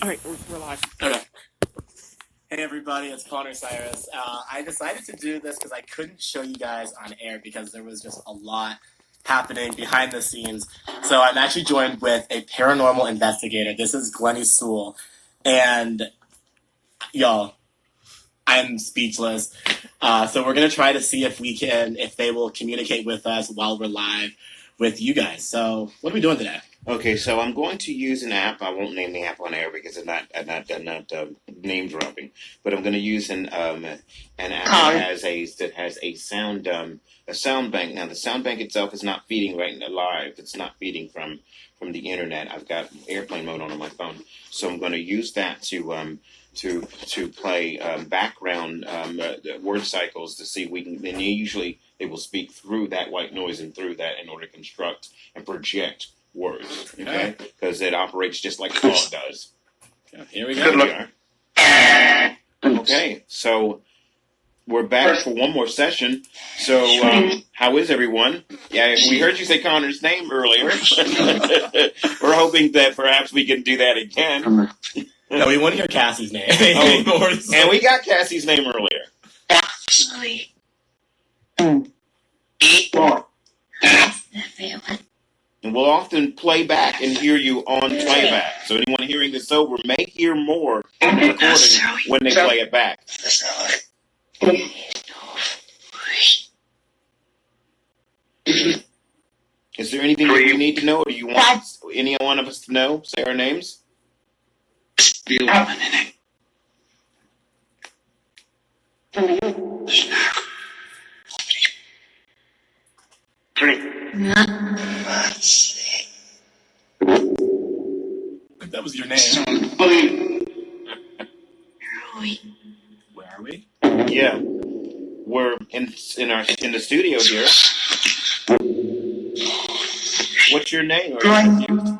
All right, we're live. Okay. Hey everybody, it's Connor Cyrus. I decided to do this because I couldn't show you guys on air because there was just a lot happening behind the scenes. So I'm actually joined with a paranormal investigator. This is Glennie Sewell. And y'all, I'm speechless. So we're going to try to see if they will communicate with us while we're live with you guys. So what are we doing today? Okay, so I'm going to use an app. I won't name the app on air because I'm not name dropping. But I'm going to use an app that has a sound bank. Now the sound bank itself is not feeding right now live. It's not feeding from the internet. I've got airplane mode on my phone, so I'm going to use that to play background word cycles to see if we can. And usually they will speak through that white noise and through that in order to construct and project words, okay? Because it operates just like thought does. Okay, here we go. Okay, so we're back for one more session. So, how is everyone? Yeah, we heard you say Connor's name earlier. We're hoping that perhaps we can do that again. No, we want to hear Cassie's name. And we got Cassie's name earlier. Actually, and we'll often play back and hear you on playback. So anyone hearing this over may hear more in the recording when they play it back. Is there anything that you need to know, or do you want any one of us to know? Say our names. That was your name. Where are we? Yeah, we're in the studio here. What's your name? Are you confused?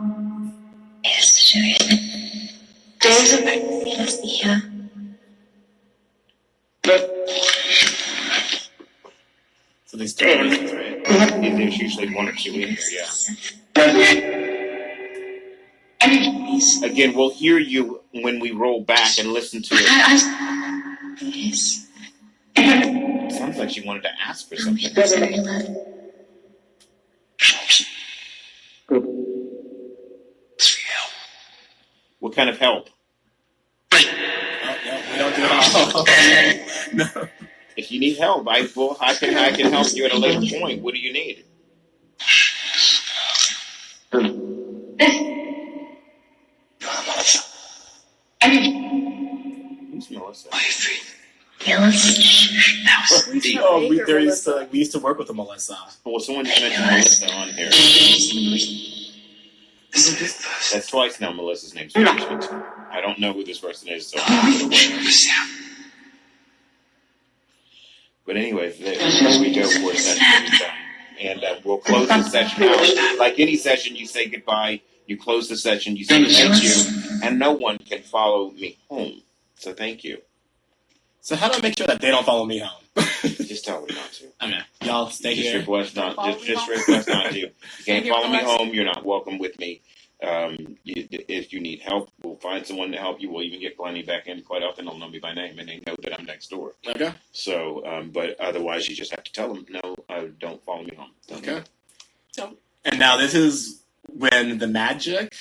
So there's two voices, right? There's usually one or two in here, yeah. Again, we'll hear you when we roll back and listen to it. It sounds like she wanted to ask for something. What kind of help? Oh, no, we don't do it all. No. If you need help, I can help you at a later point. What do you need? Who's Melissa? We used to work with a Melissa. Well, someone just mentioned Melissa on here. That's twice now Melissa's name's mentioned. I don't know who this person is, so I'm not aware. But anyway, there we go for a session. And we'll close the session out. Like any session, you say goodbye, you close the session, you say thank you, and no one can follow me home. So thank you. So how do I make sure that they don't follow me home? Just tell them not to. Okay, y'all stay here. Request not to. You can't follow me home. You're not welcome with me. If you need help, we'll find someone to help you. We'll even get Glennie back in. Quite often, they'll know me by name, and they know that I'm next door. Okay. So, but otherwise, you just have to tell them, no, don't follow me home. Okay. So, and now this is when the magic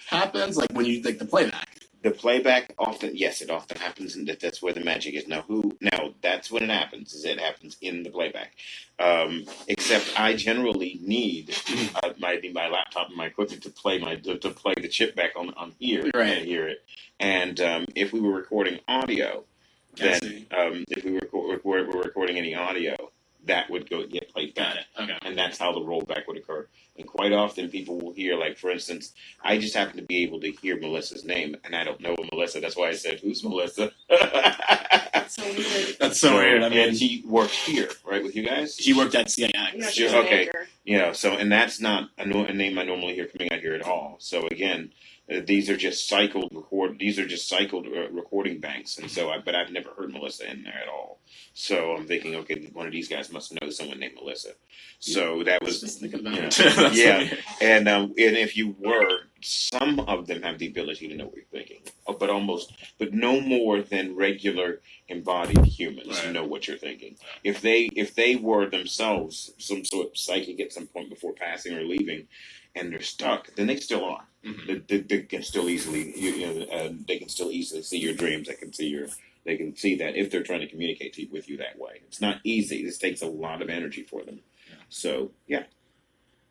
happens, like when you the playback. The playback it often happens, and that's where the magic is. Now, that's when it happens. It happens in the playback. Except I generally need my laptop and my equipment to play the chip back on here and hear it. And if we were recording audio, then if we were recording any audio, that would get played back. Got it. Okay. And that's how the rollback would occur. And quite often people will hear, like, for instance, I just happen to be able to hear Melissa's name, and I don't know Melissa. That's why I said, who's Melissa? That's so weird. That's so weird. I mean, and she worked here, right, with you guys? She worked at CAX. Yeah, okay. So, and that's not a name I normally hear coming out here at all. So, again, these are just cycled recording banks, and so but I've never heard Melissa in there at all. So I'm thinking, okay, one of these guys must know someone named Melissa. So that was, just thinking about it. Yeah. And if you were some of them have the ability to know what you're thinking, but no more than regular embodied humans know what you're thinking. If they were themselves some sort of psychic at some point before passing or leaving, and they're stuck, then they still are. They can still easily, they can still easily see your dreams. They can see that if they're trying to communicate with you that way. It's not easy. This takes a lot of energy for them. So yeah.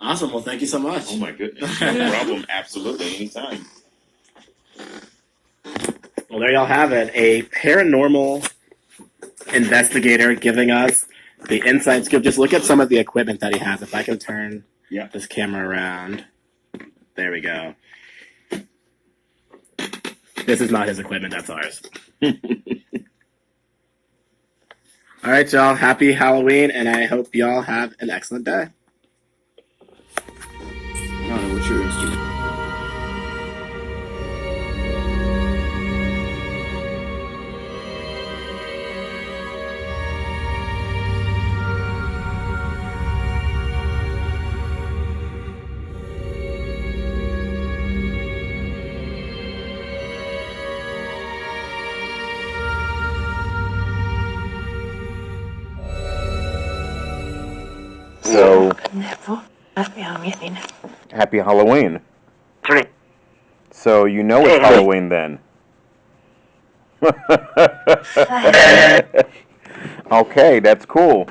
Awesome. Well, thank you so much. Oh my goodness. No problem. Absolutely. Anytime. Well, there y'all have it. A paranormal investigator giving us the inside scoop. Just look at some of the equipment that he has. If I can turn this camera around. There we go. This is not his equipment. That's ours. All right, y'all. Happy Halloween, and I hope y'all have an excellent day. I don't know what your instrument. So, happy Halloween. So, you know it's Halloween then. Okay, that's cool.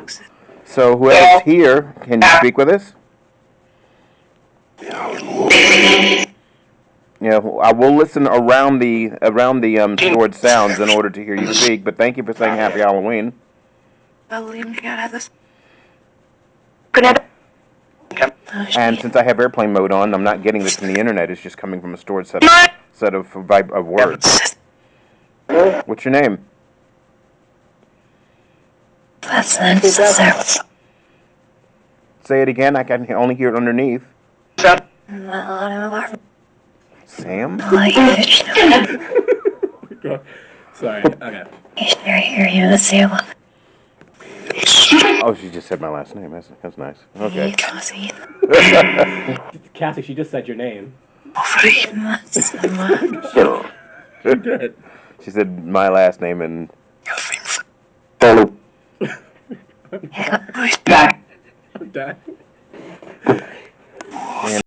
So, whoever's here, can you speak with us? Yeah, I will listen around the stored sounds in order to hear you speak, but thank you for saying happy Halloween. And since I have airplane mode on, I'm not getting this from the internet. It's just coming from a stored set of words. What's your name? Say it again. I can only hear it underneath. Sam? Sorry. Okay. Oh, she just said my last name. That's nice. Okay. Cassie, she just said your name. Good. She said my last name and. Dad. And